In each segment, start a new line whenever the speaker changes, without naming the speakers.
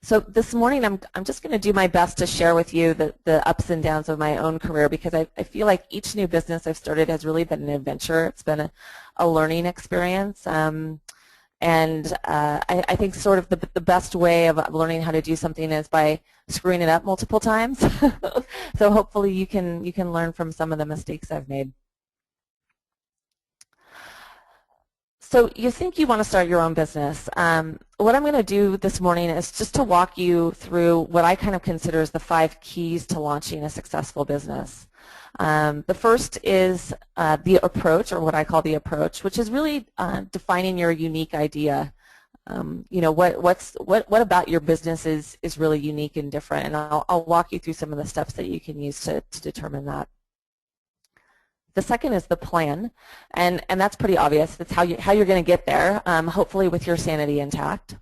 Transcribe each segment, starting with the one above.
So this morning I'm just going to do my best to share with you the ups and downs of my own career, because I feel like each new business I've started has really been an adventure. It's been a learning experience. I think sort of the best way of learning how to do something is by screwing it up multiple times. So hopefully you can learn from some of the mistakes I've made. So you think you want to start your own business. What I'm going to do this morning is just to walk you through what I kind of consider as the 5 keys to launching a successful business. The first is the approach, or what I call the approach, which is really defining your unique idea. You know, what about your business is really unique and different, and I'll walk you through some of the steps that you can use to determine that. The second is the plan, and that's pretty obvious. That's how you're going to get there, hopefully with your sanity intact.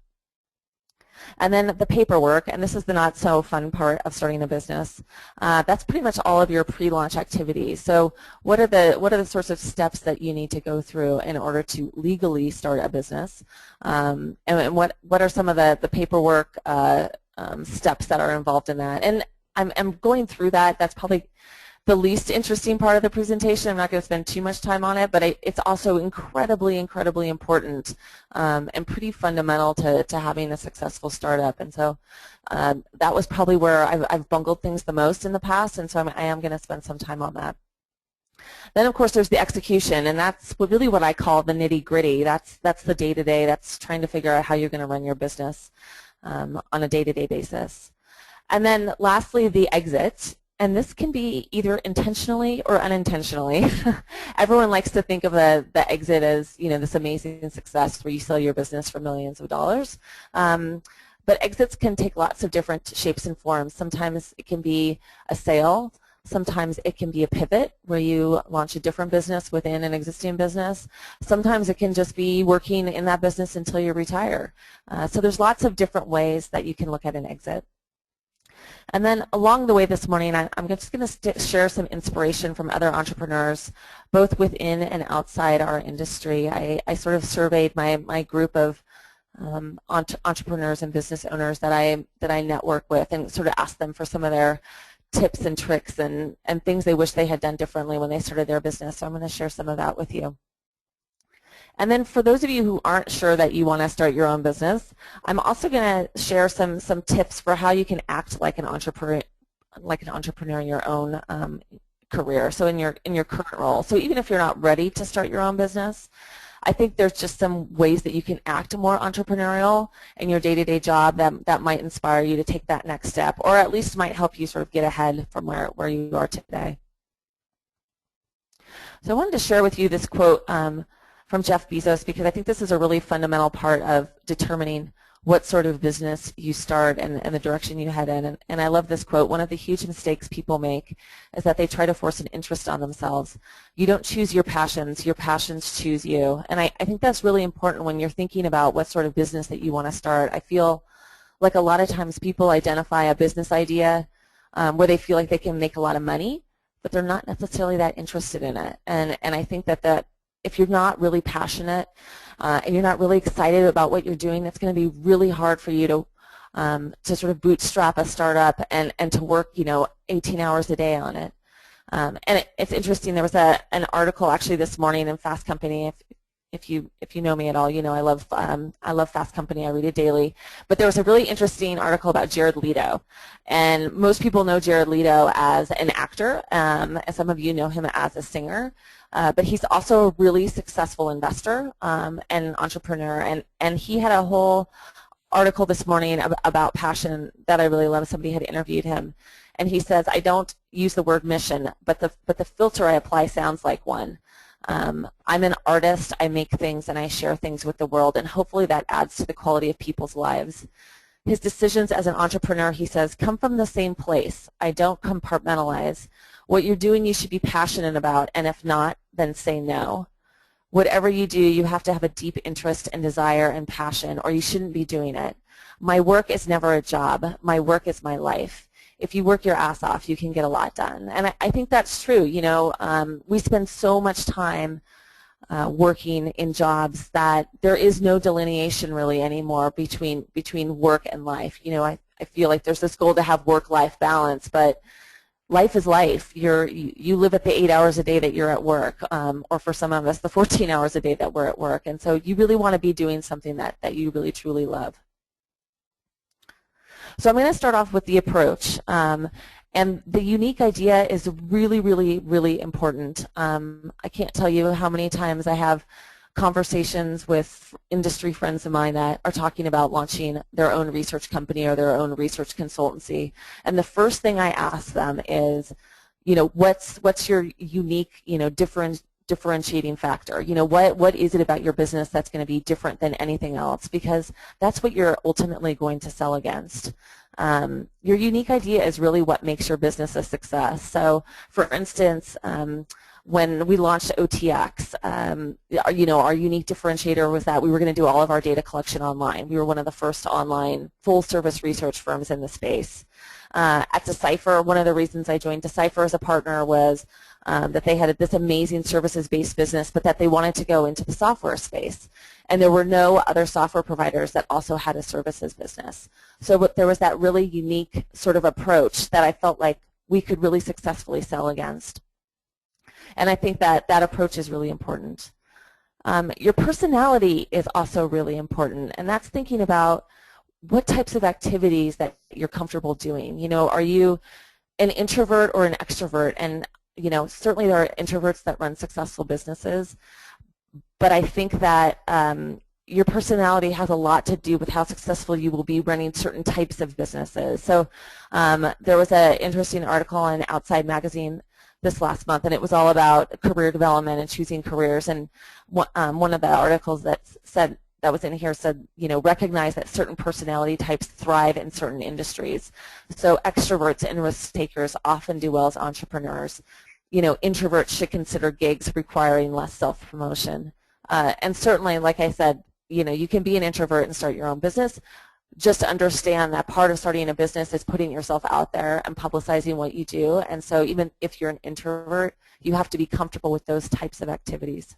And then the paperwork, and this is the not so fun part of starting a business. That's pretty much all of your pre-launch activities. So what are the sorts of steps that you need to go through in order to legally start a business? And what are some of the paperwork steps that are involved in that? And I'm going through that. That's probably the least interesting part of the presentation. I'm not going to spend too much time on it, but it's also incredibly, incredibly important and pretty fundamental to having a successful startup. And so that was probably where I've bungled things the most in the past, and so I am going to spend some time on that. Then, of course, there's the execution, and that's really what I call the nitty-gritty. That's the day-to-day. That's trying to figure out how you're going to run your business on a day-to-day basis. And then lastly, the exit. And this can be either intentionally or unintentionally. Everyone likes to think of the exit as, you know, this amazing success where you sell your business for millions of dollars. But exits can take lots of different shapes and forms. Sometimes it can be a sale. Sometimes it can be a pivot where you launch a different business within an existing business. Sometimes it can just be working in that business until you retire. So there's lots of different ways that you can look at an exit. And then along the way this morning, I'm just going to share some inspiration from other entrepreneurs, both within and outside our industry. I sort of surveyed my group of entrepreneurs and business owners that I network with, and sort of asked them for some of their tips and tricks and things they wish they had done differently when they started their business. So I'm going to share some of that with you. And then for those of you who aren't sure that you want to start your own business, I'm also going to share some tips for how you can act like an entrepreneur in your own career, so in your current role. So even if you're not ready to start your own business, I think there's just some ways that you can act more entrepreneurial in your day-to-day job that might inspire you to take that next step, or at least might help you sort of get ahead from where you are today. So I wanted to share with you this quote from Jeff Bezos, because I think this is a really fundamental part of determining what sort of business you start and the direction you head in. And I love this quote. One of the huge mistakes people make is that they try to force an interest on themselves. You don't choose your passions choose you. And I think that's really important when you're thinking about what sort of business that you want to start. I feel like a lot of times people identify a business idea where they feel like they can make a lot of money, but they're not necessarily that interested in it. And I think that if you're not really passionate and you're not really excited about what you're doing, it's going to be really hard for you to sort of bootstrap a startup and to work, you know, 18 hours a day on it. And it's interesting. There was an article actually this morning in Fast Company. If you know me at all, you know I love Fast Company. I read it daily. But there was a really interesting article about Jared Leto, and most people know Jared Leto as an actor. And some of you know him as a singer, but he's also a really successful investor and an entrepreneur. And he had a whole article this morning about passion that I really love. Somebody had interviewed him, and he says, "I don't use the word mission, but the filter I apply sounds like one. I'm an artist, I make things, and I share things with the world, and hopefully that adds to the quality of people's lives." His decisions as an entrepreneur, he says, come from the same place. I don't compartmentalize. What you're doing you should be passionate about, and if not, then say no. Whatever you do, you have to have a deep interest and desire and passion, or you shouldn't be doing it. My work is never a job. My work is my life. If you work your ass off, you can get a lot done. And I think that's true. You know, we spend so much time working in jobs that there is no delineation really anymore between work and life. You know, I feel like there's this goal to have work-life balance, but life is life. You live at the 8 hours a day that you're at work, or for some of us, the 14 hours a day that we're at work. And so you really want to be doing something that you really truly love. So I'm going to start off with the approach. And the unique idea is really, really, really important. I can't tell you how many times I have conversations with industry friends of mine that are talking about launching their own research company or their own research consultancy. And the first thing I ask them is, you know, what's your unique, you know, differentiating factor? You know, what is it about your business that's going to be different than anything else? Because that's what you're ultimately going to sell against. Your unique idea is really what makes your business a success. So, for instance, when we launched OTX, you know, our unique differentiator was that we were going to do all of our data collection online. We were one of the first online full-service research firms in the space. At Decipher, one of the reasons I joined Decipher as a partner was that they had this amazing services-based business, but that they wanted to go into the software space. And there were no other software providers that also had a services business. So there was that really unique sort of approach that I felt like we could really successfully sell against. And I think that that approach is really important. Your personality is also really important, and that's thinking about what types of activities that you're comfortable doing. You know, are you an introvert or an extrovert? And, you know, certainly there are introverts that run successful businesses, but I think that your personality has a lot to do with how successful you will be running certain types of businesses. So there was an interesting article in Outside Magazine this last month, and it was all about career development and choosing careers. And one of the articles that was in here said, you know, recognize that certain personality types thrive in certain industries. So extroverts and risk takers often do well as entrepreneurs. You know, introverts should consider gigs requiring less self-promotion. And certainly, like I said, you know, you can be an introvert and start your own business. Just understand that part of starting a business is putting yourself out there and publicizing what you do. And so even if you're an introvert, you have to be comfortable with those types of activities.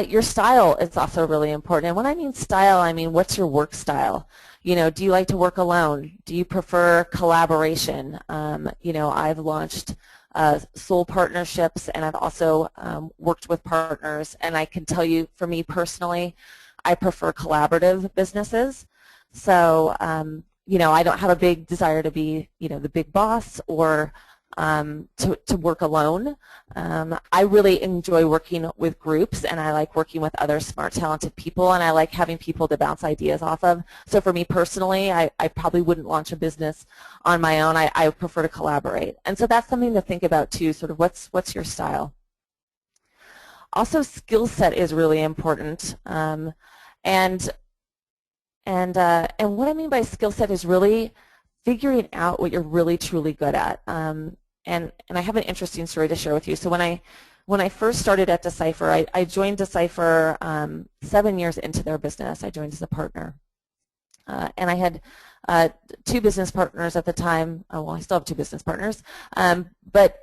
Your style is also really important. And when I mean style, I mean what's your work style? You know, do you like to work alone? Do you prefer collaboration? You know, I've launched sole partnerships, and I've also worked with partners. And I can tell you, for me personally, I prefer collaborative businesses. So, you know, I don't have a big desire to be, you know, the big boss or to work alone. I really enjoy working with groups, and I like working with other smart, talented people, and I like having people to bounce ideas off of. So for me personally, I probably wouldn't launch a business on my own. I prefer to collaborate. And so that's something to think about too, sort of what's your style. Also, skill set is really important. And what I mean by skill set is really figuring out what you're really truly good at. And I have an interesting story to share with you. So when I first started at Decipher, I joined Decipher 7 years into their business. I joined as a partner. And I had 2 business partners at the time. Well, I still have 2 business partners. But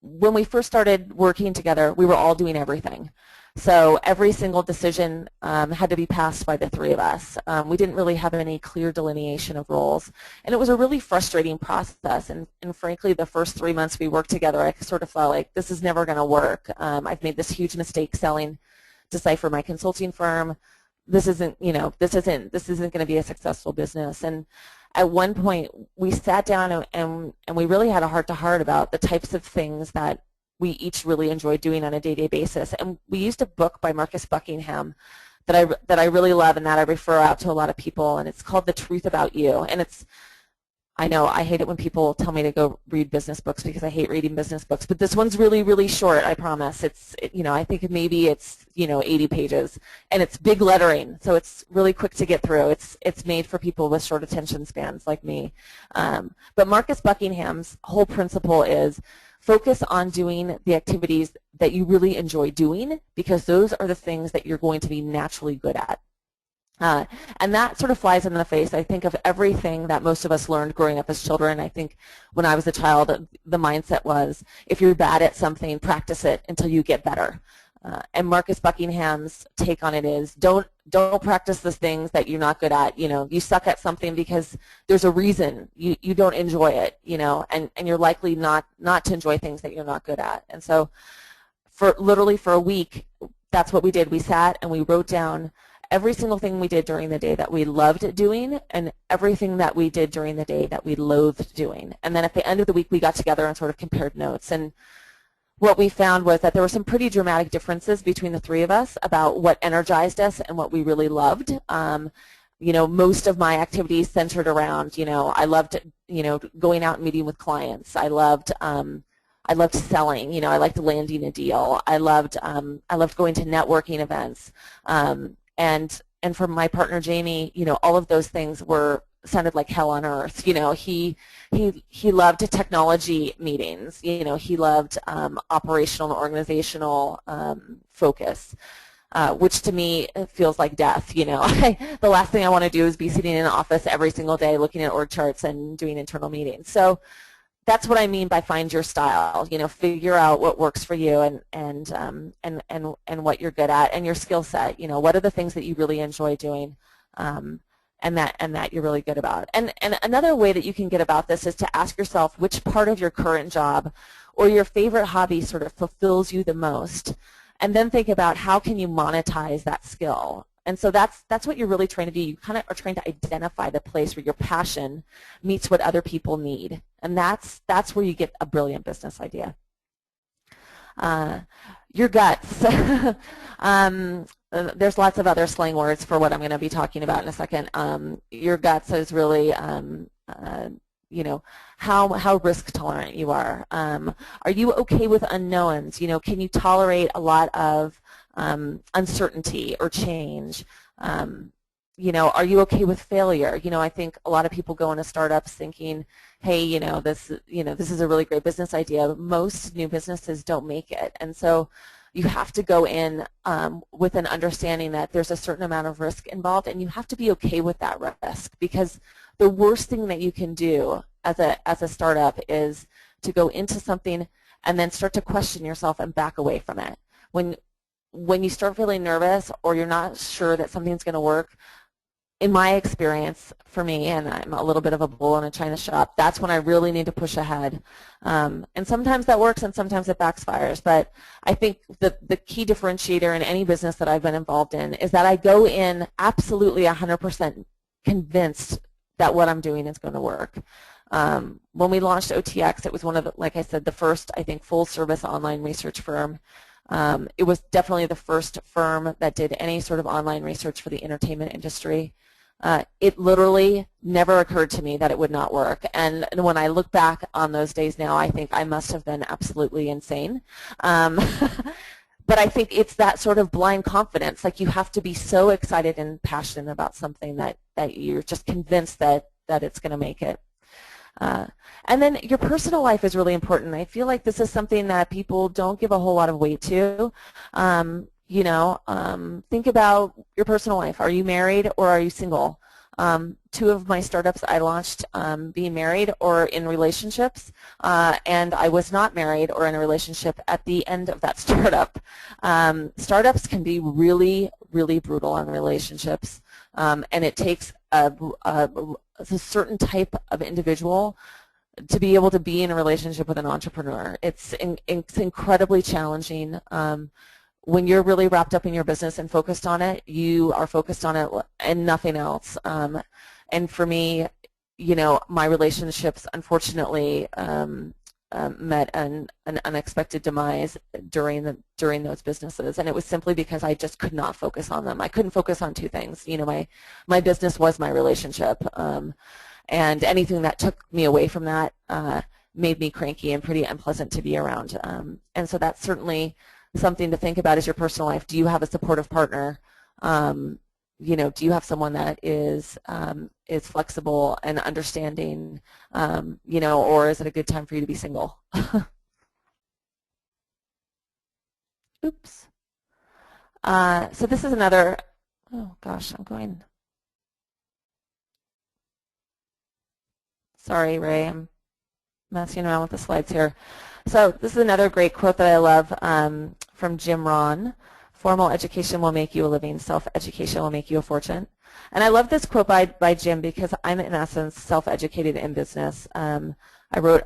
when we first started working together, we were all doing everything. So every single decision had to be passed by the 3 of us. We didn't really have any clear delineation of roles. And it was a really frustrating process. And frankly, the first 3 months we worked together, I sort of felt like this is never going to work. I've made this huge mistake selling Decipher, my consulting firm. This isn't, you know, this isn't going to be a successful business. And at one point, we sat down and we really had a heart-to-heart about the types of things that we each really enjoy doing on a day-to-day basis. And we used a book by Marcus Buckingham that I really love and that I refer out to a lot of people, and it's called The Truth About You. And it's, I know I hate it when people tell me to go read business books because I hate reading business books, but this one's really, really short, I promise. You know, I think maybe it's, you know, 80 pages, and it's big lettering, so it's really quick to get through. It's made for people with short attention spans like me. But Marcus Buckingham's whole principle is focus on doing the activities that you really enjoy doing, because those are the things that you're going to be naturally good at. And that sort of flies in the face, I think, of everything that most of us learned growing up as children. I think when I was a child, the mindset was, if you're bad at something, practice it until you get better. and Marcus Buckingham's take on it is don't practice the things that you're not good at. You suck at something because there's a reason you don't enjoy it, and you're likely not to enjoy things that you're not good at. And so literally for a week, that's what we did. We sat and we wrote down every single thing we did during the day that we loved doing and everything that we did during the day that we loathed doing. And then at the end of the week, we got together and sort of compared notes. And what we found was that there were some pretty dramatic differences between the three of us about what energized us and what we really loved. Most of my activities centered around, I loved, going out and meeting with clients. I loved selling. I liked landing a deal. I loved going to networking events. And for my partner Jamie, all of those things sounded like hell on earth. He loved technology meetings. He loved operational and organizational focus, which to me feels like death. The last thing I want to do is be sitting in an office every single day looking at org charts and doing internal meetings. So that's what I mean by find your style. Figure out what works for you and what you're good at and your skill set. What are the things that you really enjoy doing, and that you're really good about. And another way that you can get about this is to ask yourself which part of your current job or your favorite hobby sort of fulfills you the most, and then think about how can you monetize that skill. And so that's what you're really trying to do. You kind of are trying to identify the place where your passion meets what other people need. And that's where you get a brilliant business idea. Your guts. There's lots of other slang words for what I'm going to be talking about in a second. Your guts is really, how risk tolerant you are. Are you okay with unknowns? Can you tolerate a lot of uncertainty or change? Are you okay with failure? I think a lot of people go into startups thinking, hey, this is a really great business idea. Most new businesses don't make it, and so you have to go in with an understanding that there's a certain amount of risk involved, and you have to be okay with that risk, because the worst thing that you can do as a startup is to go into something and then start to question yourself and back away from it. When you start feeling nervous or you're not sure that something's going to work, in my experience, for me, and I'm a little bit of a bull in a china shop, that's when I really need to push ahead. And sometimes that works and sometimes it backfires. But I think the key differentiator in any business that I've been involved in is that I go in absolutely 100% convinced that what I'm doing is going to work. When we launched OTX, it was one of the, like I said, the first, I think, full-service online research firm. It was definitely the first firm that did any sort of online research for the entertainment industry. It literally never occurred to me that it would not work. And when I look back on those days now, I think I must have been absolutely insane. But I think it's that sort of blind confidence. Like, you have to be so excited and passionate about something that you're just convinced that it's going to make it. And then your personal life is really important. I feel like this is something that people don't give a whole lot of weight to. Think about your personal life. Are you married or are you single? Two of my startups I launched being married or in relationships, and I was not married or in a relationship at the end of that startup. Startups can be really, really brutal on relationships, and it takes a certain type of individual to be able to be in a relationship with an entrepreneur. It's incredibly challenging. When you're really wrapped up in your business and focused on it, you are focused on it and nothing else. And for me, my relationships unfortunately met an unexpected demise during those businesses, and it was simply because I just could not focus on them. I couldn't focus on two things. My business was my relationship, and anything that took me away from that made me cranky and pretty unpleasant to be around. And so that's certainly something to think about is your personal life. Do you have a supportive partner? Do you have someone that is flexible and understanding, or is it a good time for you to be single? Oops. So this is another, oh gosh, sorry, Ray, I'm messing around with the slides here. So this is another great quote that I love from Jim Rohn. Formal education will make you a living. Self-education will make you a fortune. And I love this quote by Jim because I'm, in essence, self-educated in business. I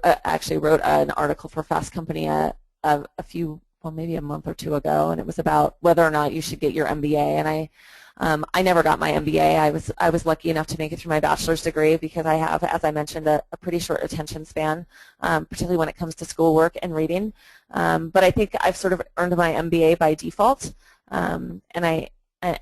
actually wrote an article for Fast Company maybe a month or two ago, and it was about whether or not you should get your MBA. And I never got my MBA. I was lucky enough to make it through my bachelor's degree because I have, as I mentioned, a pretty short attention span, particularly when it comes to schoolwork and reading. But I think I've sort of earned my MBA by default. And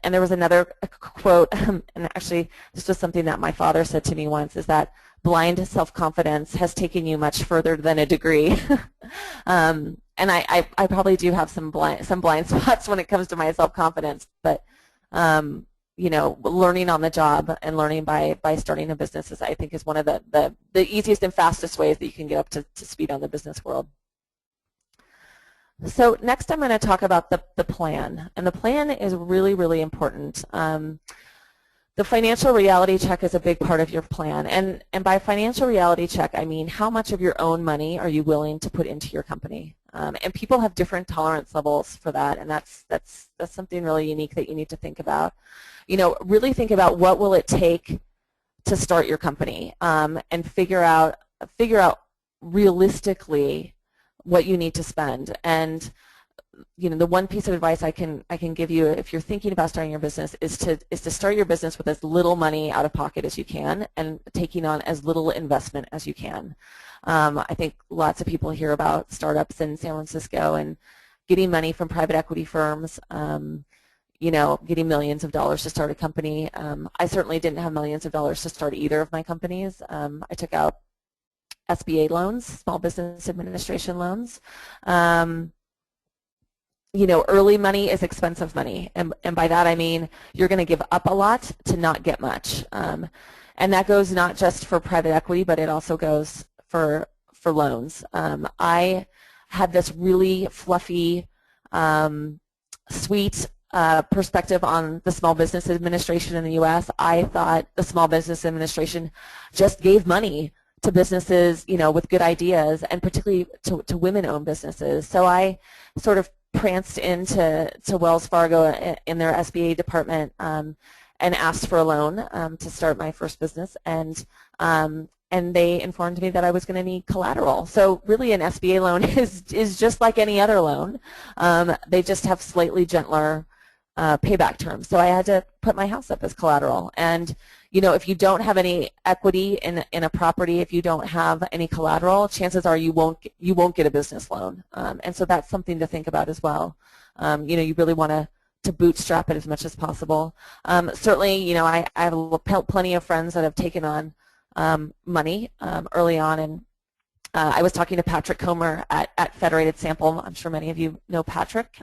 there was another quote, and actually this was something that my father said to me once, is that blind self-confidence has taken you much further than a degree. And I probably do have some blind spots when it comes to my self-confidence, but you know, learning on the job and learning by starting a business I think is one of the easiest and fastest ways that you can get up to speed on the business world. So next I'm going to talk about the plan, and the plan is really, really important. The financial reality check is a big part of your plan, and by financial reality check I mean how much of your own money are you willing to put into your company, and people have different tolerance levels for that, and that's something really unique that you need to think about. You know, really think about what will it take to start your company, and figure out realistically what you need to spend. And you know, the one piece of advice I can give you if you're thinking about starting your business is to start your business with as little money out of pocket as you can and taking on as little investment as you can. I think lots of people hear about startups in San Francisco and getting money from private equity firms, you know, getting millions of dollars to start a company. I certainly didn't have millions of dollars to start either of my companies. I took out SBA loans, Small Business Administration loans. You know, early money is expensive money, and by that I mean you're going to give up a lot to not get much, and that goes not just for private equity, but it also goes for loans. I had this really fluffy, sweet perspective on the Small Business Administration in the U.S. I thought the Small Business Administration just gave money to businesses, you know, with good ideas, and particularly to women-owned businesses. So I sort of pranced into Wells Fargo in their SBA department and asked for a loan to start my first business, and they informed me that I was going to need collateral. So really an SBA loan is just like any other loan. They just have slightly gentler payback terms. So I had to put my house up as collateral. And you know, if you don't have any equity in a property, if you don't have any collateral, chances are you won't get a business loan. And so that's something to think about as well. You know, you really want to bootstrap it as much as possible. Certainly, you know, I have plenty of friends that have taken on money early on, and I was talking to Patrick Comer at Federated Sample. I'm sure many of you know Patrick.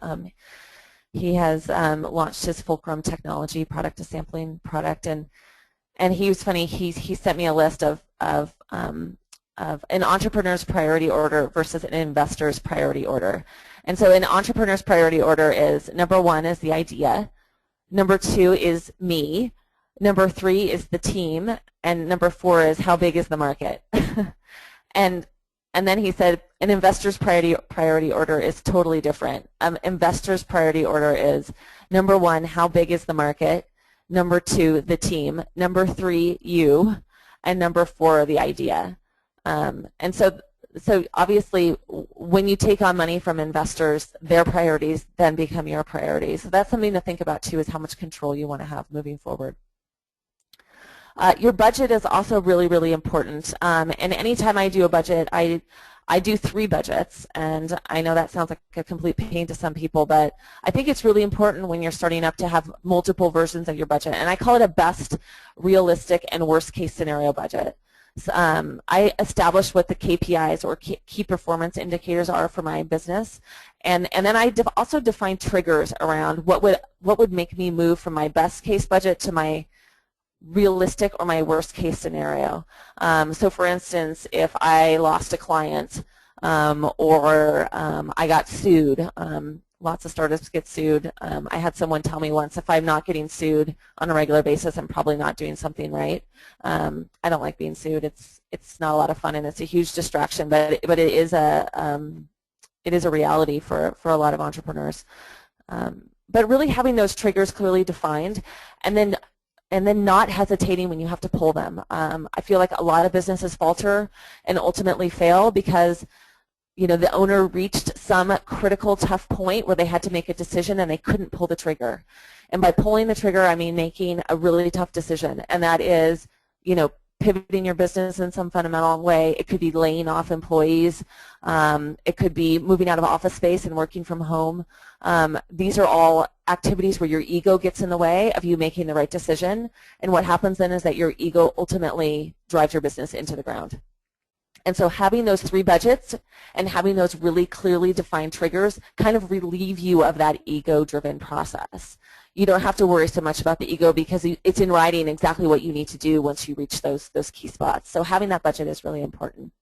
He has launched his Fulcrum technology product, a sampling product, and he was funny. He sent me a list of an entrepreneur's priority order versus an investor's priority order. And so an entrepreneur's priority order is number 1 is the idea, number 2 is me, number 3 is the team, and number 4 is how big is the market. and then he said an investor's priority order is totally different. Investor's priority order is number 1, how big is the market, number 2, the team, number 3, you, and number 4, the idea. And so obviously when you take on money from investors, their priorities then become your priorities. So that's something to think about too, is how much control you want to have moving forward. Your budget is also really, really important. And anytime I do a budget, I do 3 budgets, and I know that sounds like a complete pain to some people, but I think it's really important when you're starting up to have multiple versions of your budget, and I call it a best, realistic, and worst case scenario budget. So, I establish what the KPIs or key performance indicators are for my business, and then I also define triggers around what would make me move from my best case budget to my realistic or my worst case scenario. So for instance, if I lost a client or I got sued, lots of startups get sued. I had someone tell me once, if I'm not getting sued on a regular basis, I'm probably not doing something right. I don't like being sued. It's not a lot of fun, and it's a huge distraction, but it is it is a reality for a lot of entrepreneurs. But really having those triggers clearly defined, and then not hesitating when you have to pull them. I feel like a lot of businesses falter and ultimately fail because the owner reached some critical tough point where they had to make a decision and they couldn't pull the trigger. And by pulling the trigger, I mean making a really tough decision, and that is, pivoting your business in some fundamental way. It could be laying off employees. It could be moving out of office space and working from home. These are all activities where your ego gets in the way of you making the right decision, and what happens then is that your ego ultimately drives your business into the ground. And so having those 3 budgets and having those really clearly defined triggers kind of relieve you of that ego-driven process. You don't have to worry so much about the ego because it's in writing exactly what you need to do once you reach those key spots. So having that budget is really important.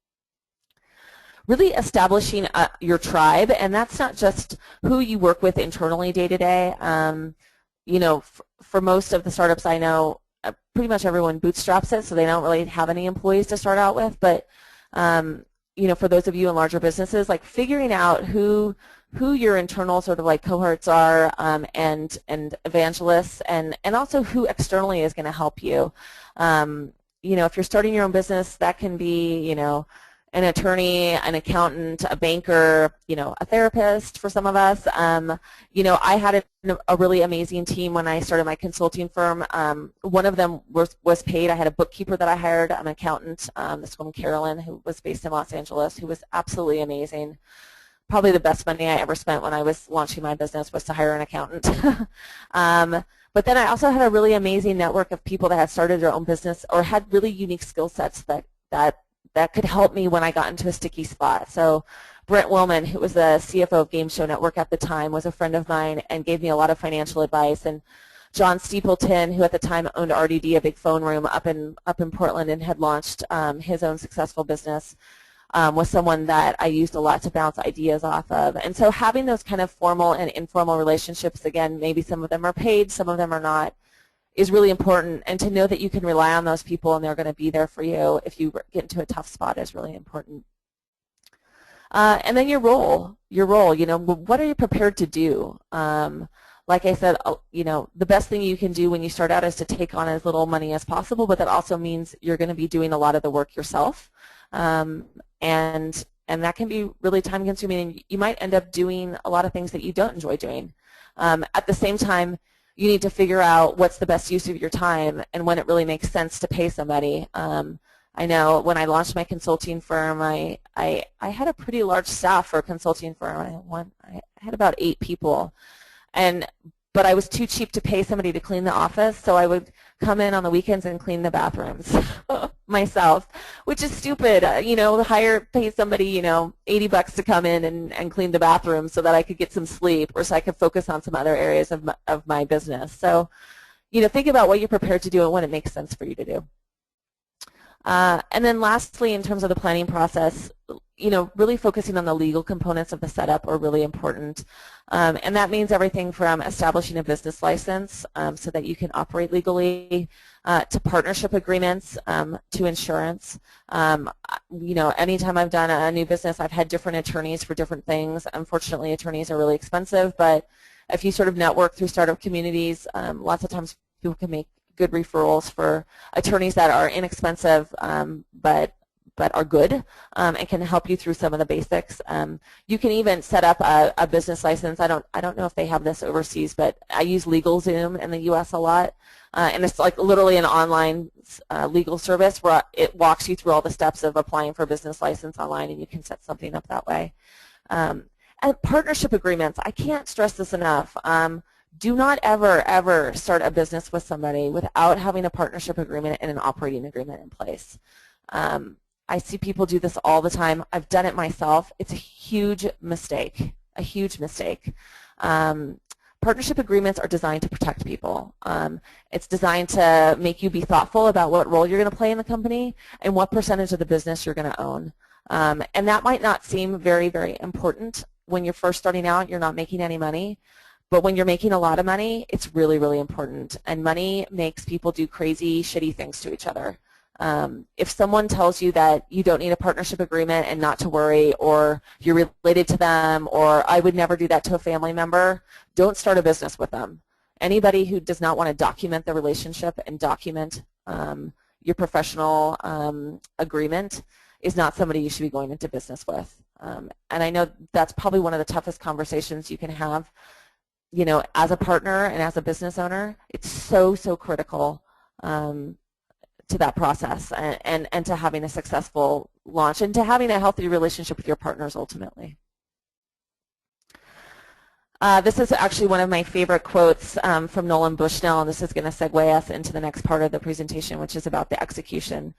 Really establishing your tribe, and that's not just who you work with internally day to day. For most of the startups I know, pretty much everyone bootstraps it, so they don't really have any employees to start out with. But for those of you in larger businesses, like figuring out who your internal sort of like cohorts are, and evangelists, and also who externally is going to help you. If you're starting your own business, that can be an attorney, an accountant, a banker, a therapist for some of us. I had a really amazing team when I started my consulting firm. One of them was paid. I had a bookkeeper that I hired, an accountant, this woman Carolyn, who was based in Los Angeles, who was absolutely amazing. Probably the best money I ever spent when I was launching my business was to hire an accountant. But then I also had a really amazing network of people that had started their own business or had really unique skill sets that could help me when I got into a sticky spot. So Brent Willman, who was the CFO of Game Show Network at the time, was a friend of mine and gave me a lot of financial advice. And John Steepleton, who at the time owned RDD, a big phone room up in Portland, and had launched his own successful business, was someone that I used a lot to bounce ideas off of. And so having those kind of formal and informal relationships, again, maybe some of them are paid, some of them are not, is really important. And to know that you can rely on those people and they're going to be there for you if you get into a tough spot is really important. And then your role, what are you prepared to do? Like I said, the best thing you can do when you start out is to take on as little money as possible, but that also means you're going to be doing a lot of the work yourself. And that can be really time consuming, and you might end up doing a lot of things that you don't enjoy doing. At the same time, you need to figure out what's the best use of your time and when it really makes sense to pay somebody. I know when I launched my consulting firm, I had a pretty large staff for a consulting firm. I had about 8 people, but I was too cheap to pay somebody to clean the office, so I would come in on the weekends and clean the bathrooms myself, which is stupid. Pay somebody, $80 to come in and clean the bathroom so that I could get some sleep or so I could focus on some other areas of my business. So, think about what you're prepared to do and when it makes sense for you to do. And then lastly, in terms of the planning process, really focusing on the legal components of the setup are really important. And that means everything from establishing a business license so that you can operate legally, to partnership agreements, to insurance. Anytime I've done a new business, I've had different attorneys for different things. Unfortunately, attorneys are really expensive, but if you sort of network through startup communities, lots of times people can make good referrals for attorneys that are inexpensive but are good and can help you through some of the basics. You can even set up a business license. I don't know if they have this overseas, but I use LegalZoom in the U.S. a lot, and it's like literally an online legal service where it walks you through all the steps of applying for a business license online, and you can set something up that way. And partnership agreements, I can't stress this enough. Do not ever start a business with somebody without having a partnership agreement and an operating agreement in place. I see people do this all the time. I've done it myself. It's a huge mistake, a huge mistake. Partnership agreements are designed to protect people. It's designed to make you be thoughtful about what role you're going to play in the company and what percentage of the business you're going to own. And that might not seem very, very important when you're first starting out, you're not making any money. But when you're making a lot of money, it's really, really important. And money makes people do crazy, shitty things to each other. If someone tells you that you don't need a partnership agreement and not to worry, or you're related to them, or I would never do that to a family member, don't start a business with them. Anybody who does not want to document the relationship and document your professional agreement is not somebody you should be going into business with. And I know that's probably one of the toughest conversations you can have, you know, as a partner and as a business owner. It's so, so critical to that process and to having a successful launch and to having a healthy relationship with your partners ultimately. This is actually one of my favorite quotes from Nolan Bushnell, and this is going to segue us into the next part of the presentation, which is about the execution.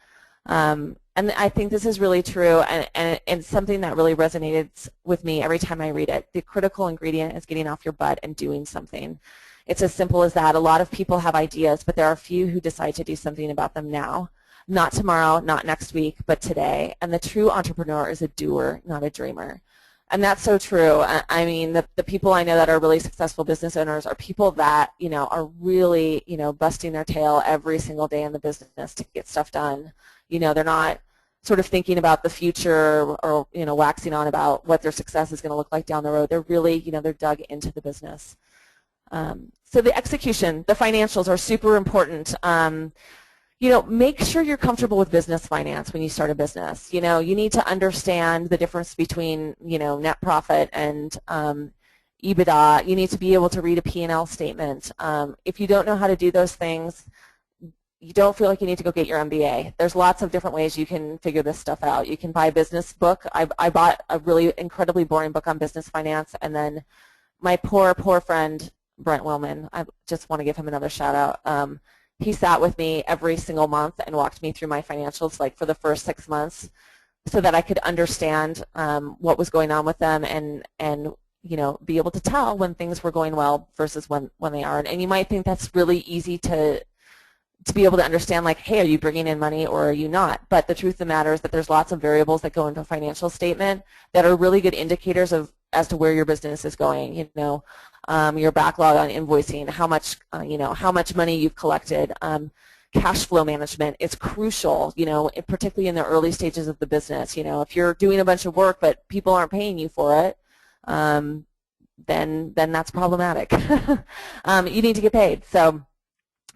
And I think this is really true, and it's something that really resonated with me every time I read it. The critical ingredient is getting off your butt and doing something. It's as simple as that. A lot of people have ideas, but there are a few who decide to do something about them now. Not tomorrow, not next week, but today. And the true entrepreneur is a doer, not a dreamer. And that's so true. I mean, the people I know that are really successful business owners are people that, you know, are really, you know, busting their tail every single day in the business to get stuff done. You know, they're not sort of thinking about the future or, you know, waxing on about what their success is going to look like down the road. They're really, you know, they're dug into the business. So the execution, the financials are super important. You know, make sure you're comfortable with business finance when you start a business. You know, you need to understand the difference between, you know, net profit and EBITDA. You need to be able to read a P&L statement. If you don't know how to do those things, you don't feel like you need to go get your MBA. There's lots of different ways you can figure this stuff out. You can buy a business book. I bought a really incredibly boring book on business finance, and then my poor friend, Brent Willman, I just want to give him another shout out. He sat with me every single month and walked me through my financials, like for the first 6 months, so that I could understand what was going on with them and you know, be able to tell when things were going well versus when they aren't. And you might think that's really easy to be able to understand, like, hey, are you bringing in money or are you not? But the truth of the matter is that there's lots of variables that go into a financial statement that are really good indicators of as to where your business is going. You know, your backlog on invoicing, how much you know, how much money you've collected. Cash flow management is crucial, you know, particularly in the early stages of the business. You know, if you're doing a bunch of work but people aren't paying you for it, then that's problematic. You need to get paid. So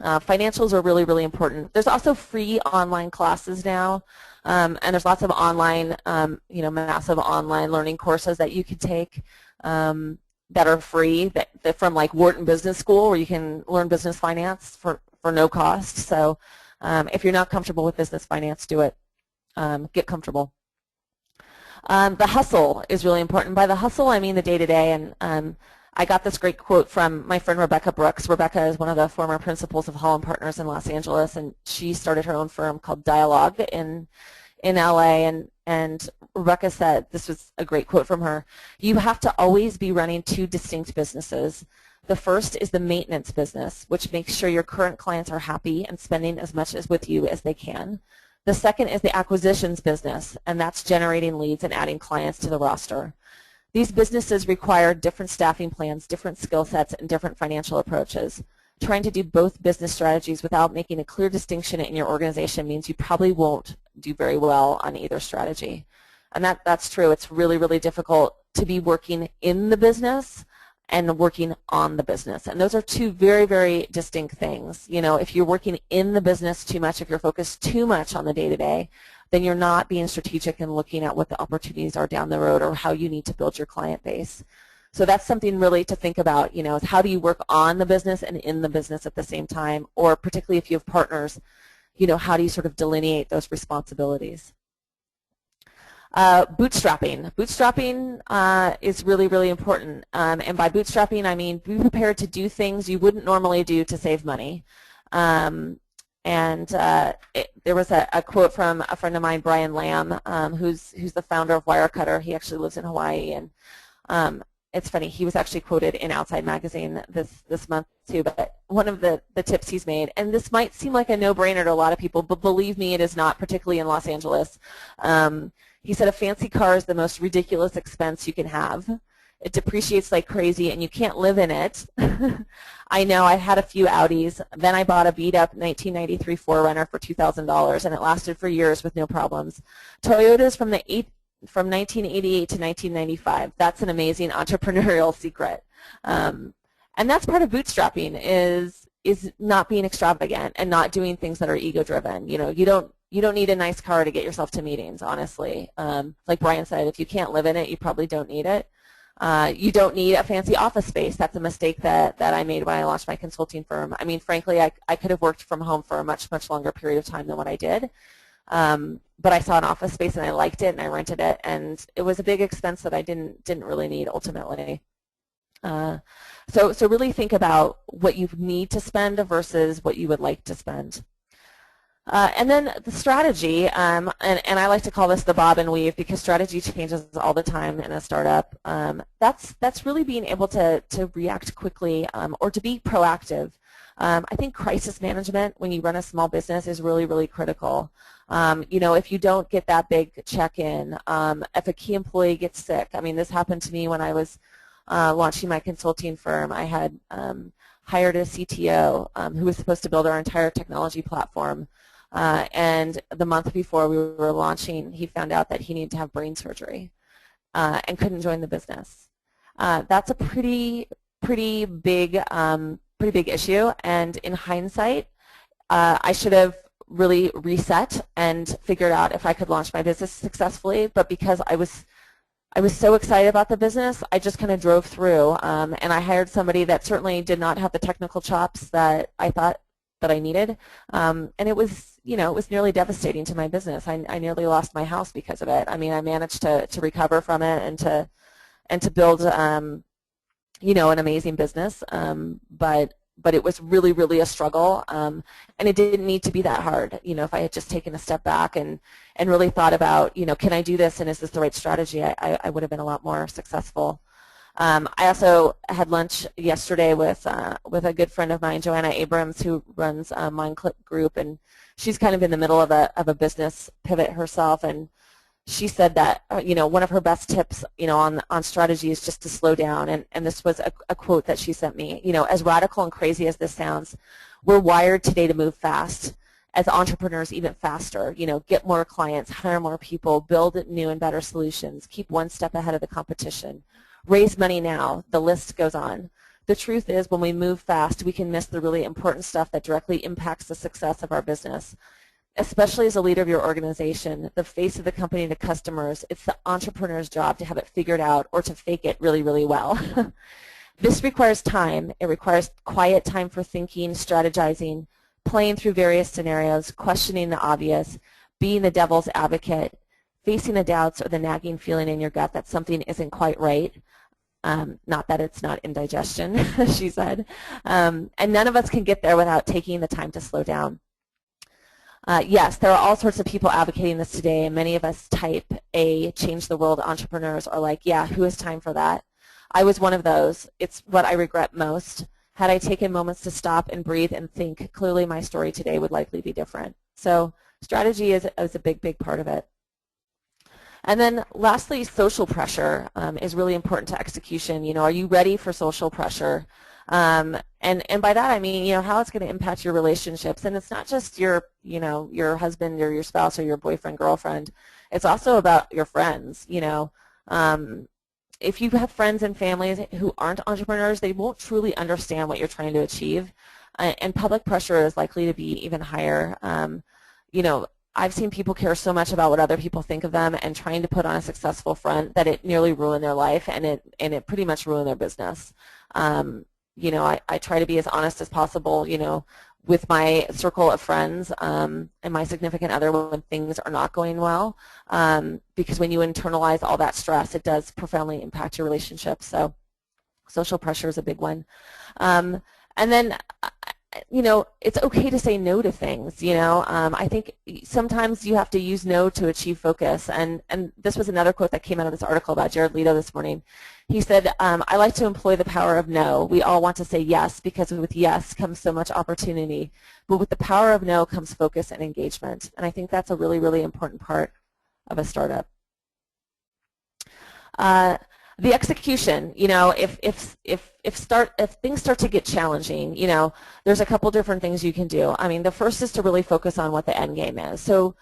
financials are really, really important. There's also free online classes now, and there's lots of online, you know, massive online learning courses that you can take that are free, that from like Wharton Business School, where you can learn business finance for no cost. So if you're not comfortable with business finance, do it. Get comfortable. The hustle is really important. By the hustle, I mean the day-to-day, and I got this great quote from my friend Rebecca Brooks. Rebecca is one of the former principals of Holland Partners in Los Angeles, and she started her own firm called Dialogue in LA, and Rebecca said, this was a great quote from her, you have to always be running two distinct businesses. The first is the maintenance business, which makes sure your current clients are happy and spending as much as with you as they can. The second is the acquisitions business, and that's generating leads and adding clients to the roster. These businesses require different staffing plans, different skill sets, and different financial approaches. Trying to do both business strategies without making a clear distinction in your organization means you probably won't do very well on either strategy. And that's true. It's really, really difficult to be working in the business and working on the business. And those are two very, very distinct things. You know, if you're working in the business too much, if you're focused too much on the day-to-day, then you're not being strategic and looking at what the opportunities are down the road or how you need to build your client base. So that's something really to think about, you know, is how do you work on the business and in the business at the same time, or particularly if you have partners, you know, how do you sort of delineate those responsibilities? Bootstrapping. Bootstrapping is really, really important. And by bootstrapping, I mean be prepared to do things you wouldn't normally do to save money. There was a quote from a friend of mine, Brian Lamb, who's the founder of Wirecutter. He actually lives in Hawaii, and it's funny, he was actually quoted in Outside Magazine this month too, but one of the tips he's made, and this might seem like a no-brainer to a lot of people, but believe me, it is not, particularly in Los Angeles. He said a fancy car is the most ridiculous expense you can have. it depreciates like crazy, and you can't live in it. I know, I had a few Audis. Then I bought a beat-up 1993 4Runner for $2,000, and it lasted for years with no problems. Toyotas from 1988 to 1995. That's an amazing entrepreneurial secret. And that's part of bootstrapping is not being extravagant and not doing things that are ego-driven. You know, you don't need a nice car to get yourself to meetings, honestly. Like Brian said, if you can't live in it, you probably don't need it. You don't need a fancy office space. That's a mistake that I made when I launched my consulting firm. I mean, frankly, I could have worked from home for a much longer period of time than what I did. But I saw an office space and I liked it and I rented it, and it was a big expense that I didn't really need ultimately. So really think about what you need to spend versus what you would like to spend. And then the strategy, and I like to call this the bob and weave because strategy changes all the time in a startup. That's really being able to react quickly or to be proactive. I think crisis management when you run a small business is really critical. You know, if you don't get that big check-in, if a key employee gets sick, I mean, this happened to me when I was launching my consulting firm. I had hired a CTO who was supposed to build our entire technology platform. And the month before we were launching, he found out that he needed to have brain surgery and couldn't join the business. That's a pretty big issue. And in hindsight, I should have really reset and figured out if I could launch my business successfully. But because I was so excited about the business, I just kind of drove through, and I hired somebody that certainly did not have the technical chops that I thought that I needed, and it was, you know, it was nearly devastating to my business. I nearly lost my house because of it. I mean, I managed to recover from it and to build, you know, an amazing business, but it was really a struggle, and it didn't need to be that hard. You know, if I had just taken a step back and really thought about, you know, can I do this and is this the right strategy, I would have been a lot more successful. I also had lunch yesterday with a good friend of mine, Joanna Abrams, who runs MindClip Group, and she's kind of in the middle of a business pivot herself, and she said that you know, one of her best tips, you know, on strategy is just to slow down, and this was a quote that she sent me. You know, as radical and crazy as this sounds, we're wired today to move fast. As entrepreneurs, even faster. You know, get more clients, hire more people, build new and better solutions, keep one step ahead of the competition, raise money now. The list goes on. The truth is, when we move fast, we can miss the really important stuff that directly impacts the success of our business. Especially as a leader of your organization, the face of the company to customers, it's the entrepreneur's job to have it figured out or to fake it really well. This requires time. It requires quiet time for thinking, strategizing, playing through various scenarios, questioning the obvious, being the devil's advocate, facing the doubts or the nagging feeling in your gut that something isn't quite right. Not that it's not indigestion, she said. And none of us can get there without taking the time to slow down. Yes, there are all sorts of people advocating this today, and many of us type A, change the world entrepreneurs are like, yeah, who has time for that? I was one of those. It's what I regret most. Had I taken moments to stop and breathe and think, clearly my story today would likely be different. So strategy is a big part of it. And then lastly, social pressure is really important to execution. You know, are you ready for social pressure? And by that I mean, you know, how it's going to impact your relationships. And it's not just your, you know, your husband or your spouse or your boyfriend, girlfriend. It's also about your friends, you know. If you have friends and families who aren't entrepreneurs, they won't truly understand what you're trying to achieve. And public pressure is likely to be even higher. You know, I've seen people care so much about what other people think of them and trying to put on a successful front that it nearly ruined their life, and it pretty much ruined their business. You know, I try to be as honest as possible, you know, with my circle of friends and my significant other when things are not going well, because when you internalize all that stress, it does profoundly impact your relationships. So social pressure is a big one. And then, you know, it's okay to say no to things, you know. I think sometimes you have to use no to achieve focus. And this was another quote that came out of this article about Jared Leto this morning. He said, I like to employ the power of no. We all want to say yes because with yes comes so much opportunity. But with the power of no comes focus and engagement. And I think that's a really important part of a startup. The execution, you know, if things start to get challenging, you know, there's a couple different things you can do. I mean, the first is to really focus on what the end game is. So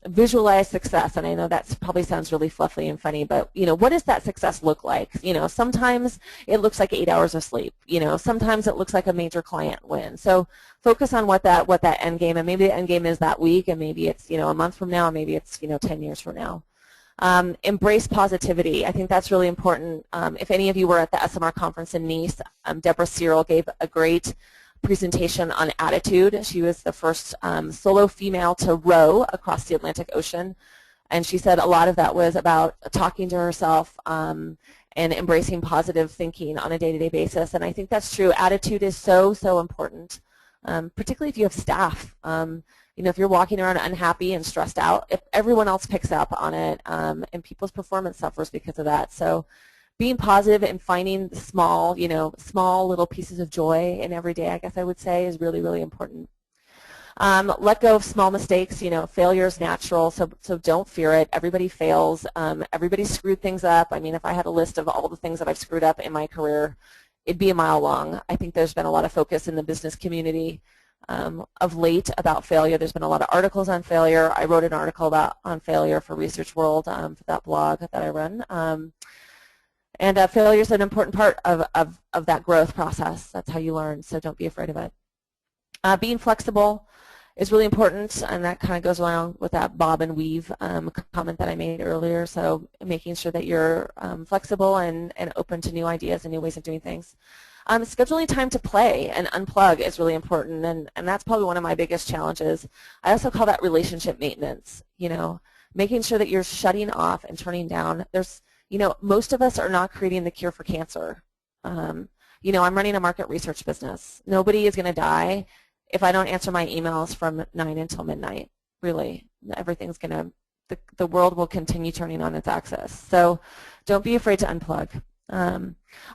visualize success, and I know that probably sounds really fluffy and funny, but you know, what does that success look like? You know, sometimes it looks like 8 hours of sleep. You know, sometimes it looks like a major client win. So focus on what that end game, and maybe the end game is that week, and maybe it's, you know, a month from now, and maybe it's, you know, 10 years from now. Embrace positivity. I think that's really important. If any of you were at the SMR conference in Nice, Deborah Cyril gave a great presentation on attitude. She was the first solo female to row across the Atlantic Ocean, and she said a lot of that was about talking to herself and embracing positive thinking on a day-to-day basis, and I think that's true. Attitude is so, so important, particularly if you have staff. You know, if you're walking around unhappy and stressed out, if everyone else picks up on it, and people's performance suffers because of that. So being positive and finding small, you know, small little pieces of joy in every day, I guess I would say, is really, really important. Let go of small mistakes. You know, failure is natural, so don't fear it. Everybody fails. Everybody's screwed things up. I mean, if I had a list of all the things that I've screwed up in my career, it'd be a mile long. I think there's been a lot of focus in the business community of late about failure. There's been a lot of articles on failure. I wrote an article on failure for Research World for that blog that I run. And failure is an important part of that growth process. That's how you learn, so don't be afraid of it. Being flexible is really important, and that kind of goes along with that bob and weave comment that I made earlier. So making sure that you're flexible and open to new ideas and new ways of doing things. Scheduling time to play and unplug is really important, and that's probably one of my biggest challenges. I also call that relationship maintenance, you know, making sure that you're shutting off and turning down. There's, you know, most of us are not creating the cure for cancer. You know, I'm running a market research business. Nobody is going to die if I don't answer my emails from 9 until midnight, really. Everything's going to, the world will continue turning on its axis. So don't be afraid to unplug.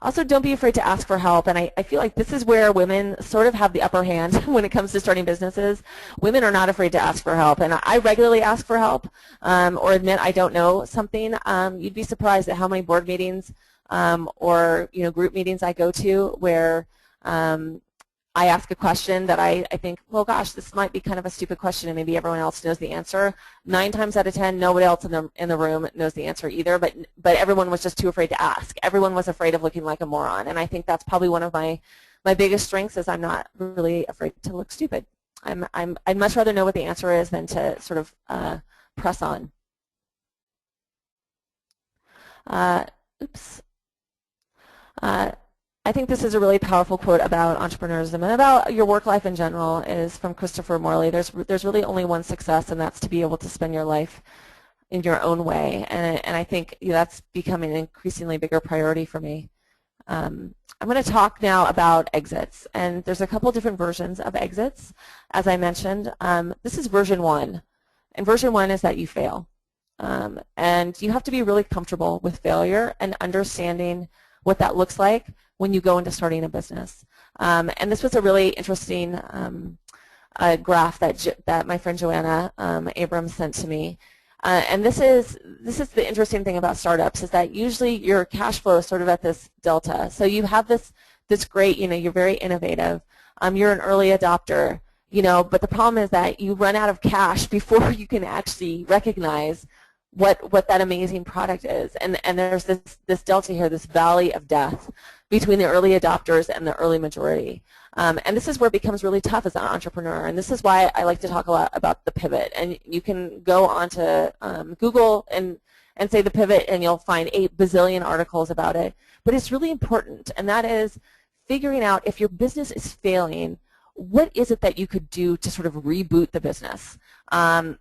Also, don't be afraid to ask for help, and I feel like this is where women sort of have the upper hand when it comes to starting businesses. Women are not afraid to ask for help, and I regularly ask for help or admit I don't know something. You'd be surprised at how many board meetings or, you know, group meetings I go to where I ask a question that I think, well, gosh, this might be kind of a stupid question, and maybe everyone else knows the answer. 9 times out of 10, nobody else in the room knows the answer either, but everyone was just too afraid to ask. Everyone was afraid of looking like a moron, and I think that's probably one of my biggest strengths is I'm not really afraid to look stupid. I'd much rather know what the answer is than to sort of press on. Oops. I think this is a really powerful quote about entrepreneurship and about your work life in general. Is from Christopher Morley. There's really only one success, and that's to be able to spend your life in your own way. And I think, you know, that's becoming an increasingly bigger priority for me. I'm going to talk now about exits, and there's a couple different versions of exits. As I mentioned, this is version 1, and version 1 is that you fail, and you have to be really comfortable with failure and understanding what that looks like when you go into starting a business. And this was a really interesting graph that my friend Joanna Abrams sent to me. And this is the interesting thing about startups, is that usually your cash flow is sort of at this delta. So you have this great, you know, you're very innovative. You're an early adopter, you know, but the problem is that you run out of cash before you can actually recognize what that amazing product is. And there's this delta here, this valley of death between the early adopters and the early majority. And this is where it becomes really tough as an entrepreneur. And this is why I like to talk a lot about the pivot. And you can go onto Google and say the pivot, and you'll find 8 bazillion articles about it. But it's really important, and that is figuring out if your business is failing, what is it that you could do to sort of reboot the business?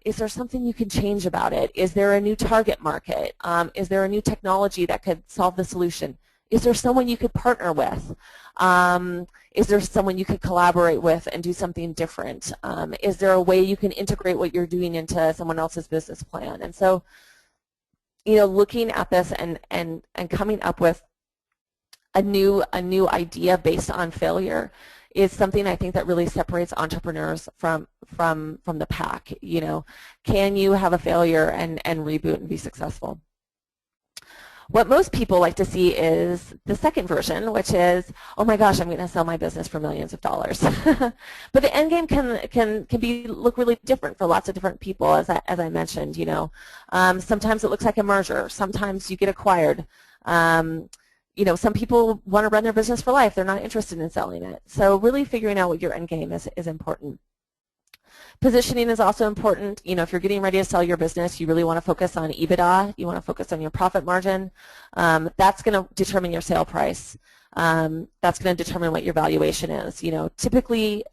Is there something you can change about it? Is there a new target market? Is there a new technology that could solve the solution? Is there someone you could partner with? Is there someone you could collaborate with and do something different? Is there a way you can integrate what you're doing into someone else's business plan? And so, you know, looking at this and coming up with a new idea based on failure is something I think that really separates entrepreneurs from the pack. You know, can you have a failure and reboot and be successful? What most people like to see is the second version, which is, oh my gosh, I'm going to sell my business for millions of dollars. But the end game can look really different for lots of different people, as I mentioned. Sometimes it looks like a merger. Sometimes you get acquired. Some people want to run their business for life. They're not interested in selling it. So really figuring out what your end game is important. Positioning is also important. If you're getting ready to sell your business, you really want to focus on EBITDA. You want to focus on your profit margin. That's going to determine your sale price. That's going to determine what your valuation is. Typically,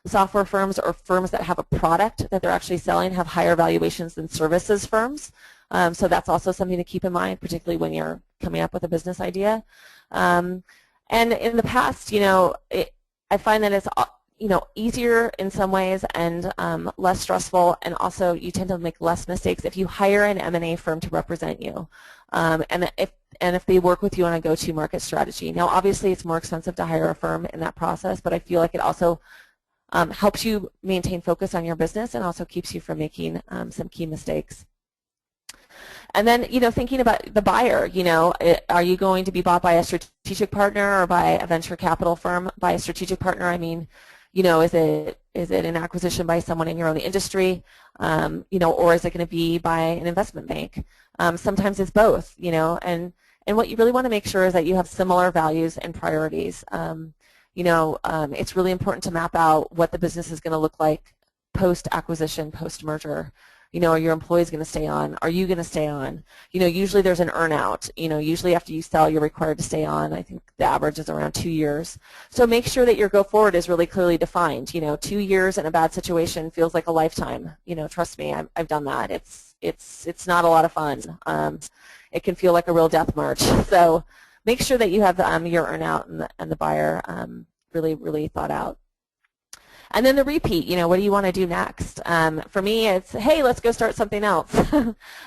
software firms or firms that have a product that they're actually selling have higher valuations than services firms. So that's also something to keep in mind, particularly when you're coming up with a business idea. And in the past, I find that it's easier in some ways and less stressful, and also you tend to make less mistakes if you hire an M&A firm to represent you, and if they work with you on a go-to-market strategy. Now, obviously, it's more expensive to hire a firm in that process, but I feel like it also helps you maintain focus on your business and also keeps you from making some key mistakes. And then, thinking about the buyer, are you going to be bought by a strategic partner or by a venture capital firm? By a strategic partner, I mean, is it an acquisition by someone in your own industry, or is it going to be by an investment bank? Sometimes it's both, and what you really want to make sure is that you have similar values and priorities. It's really important to map out what the business is going to look like post-acquisition, post-merger. Are your employees going to stay on? Are you going to stay on? Usually there's an earn-out. Usually after you sell, you're required to stay on. I think the average is around 2 years. So make sure that your go-forward is really clearly defined. 2 years in a bad situation feels like a lifetime. Trust me, I've done that. It's not a lot of fun. It can feel like a real death march. So make sure that you have your earn-out and the buyer really thought out. And then the repeat, what do you want to do next? For me, it's, hey, let's go start something else.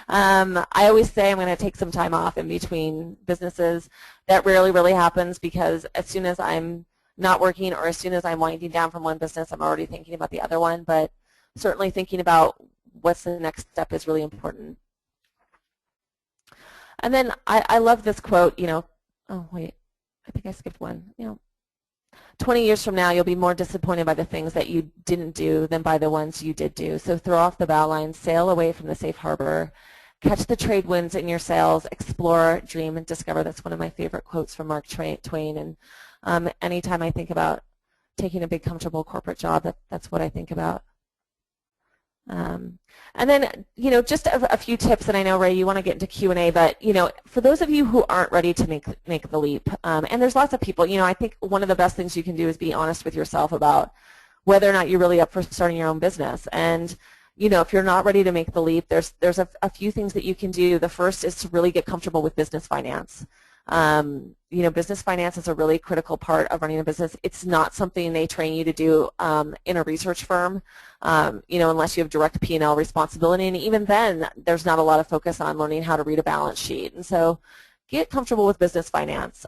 I always say I'm going to take some time off in between businesses. That rarely really happens, because as soon as I'm not working or as soon as I'm winding down from one business, I'm already thinking about the other one. But certainly thinking about what's the next step is really important. And then I love this quote, oh, wait, I think I skipped one. 20 years from now, you'll be more disappointed by the things that you didn't do than by the ones you did do. So throw off the bow line, sail away from the safe harbor, catch the trade winds in your sails, explore, dream, and discover. That's one of my favorite quotes from Mark Twain. And anytime I think about taking a big, comfortable corporate job, that's what I think about. And then, just a few tips, and I know, Ray, you want to get into Q&A, but, for those of you who aren't ready to make the leap, and there's lots of people, I think one of the best things you can do is be honest with yourself about whether or not you're really up for starting your own business. And, if you're not ready to make the leap, there's a few things that you can do. The first is to really get comfortable with business finance. Business finance is a really critical part of running a business. It's not something they train you to do in a research firm, unless you have direct P&L responsibility. And even then, there's not a lot of focus on learning how to read a balance sheet. And so get comfortable with business finance.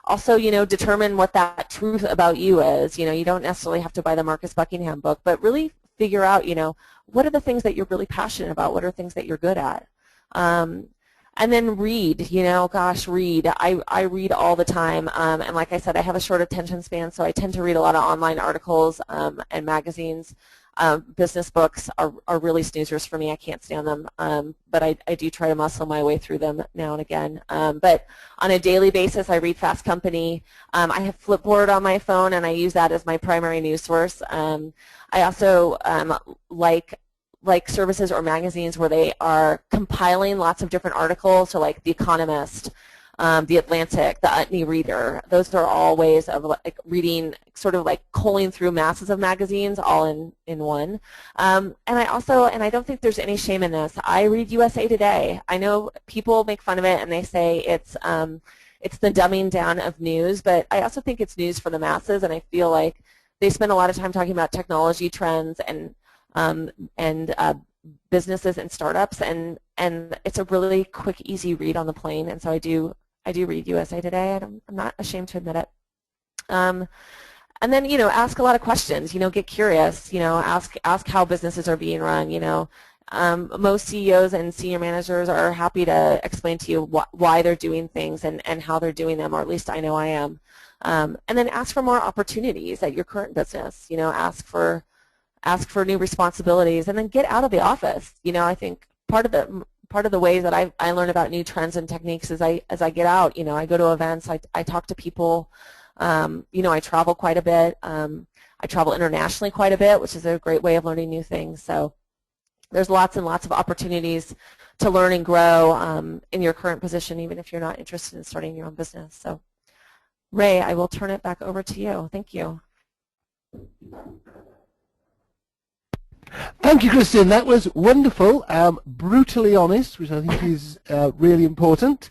Also, determine what that truth about you is. You don't necessarily have to buy the Marcus Buckingham book, but really figure out, what are the things that you're really passionate about? What are things that you're good at? And then read, gosh, read. I read all the time, and like I said, I have a short attention span, so I tend to read a lot of online articles and magazines. Business books are really snoozers for me. I can't stand them, but I do try to muscle my way through them now and again. But on a daily basis, I read Fast Company. I have Flipboard on my phone, and I use that as my primary news source. I also like services or magazines where they are compiling lots of different articles, so like The Economist, The Atlantic, The Utne Reader. Those are all ways of reading, sort of like culling through masses of magazines all in one. And I don't think there's any shame in this. I read USA Today. I know people make fun of it and they say it's the dumbing down of news, but I also think it's news for the masses, and I feel like they spend a lot of time talking about technology trends and businesses and startups, and it's a really quick, easy read on the plane. And so I do read USA Today, and I'm not ashamed to admit it. And then ask a lot of questions. Get curious. Ask how businesses are being run. Most CEOs and senior managers are happy to explain to you why they're doing things and how they're doing them, or at least I know I am. And then ask for more opportunities at your current business. You know, ask for new responsibilities, and then get out of the office. You know, I think part of the ways that I learn about new trends and techniques is as I get out. You know, I go to events, I talk to people. You know, I travel quite a bit. I travel internationally quite a bit, which is a great way of learning new things. So there's lots and lots of opportunities to learn and grow in your current position, even if you're not interested in starting your own business. So, Ray, I will turn it back over to you. Thank you.
Thank you, Kristin. That was wonderful, brutally honest, which I think is really important.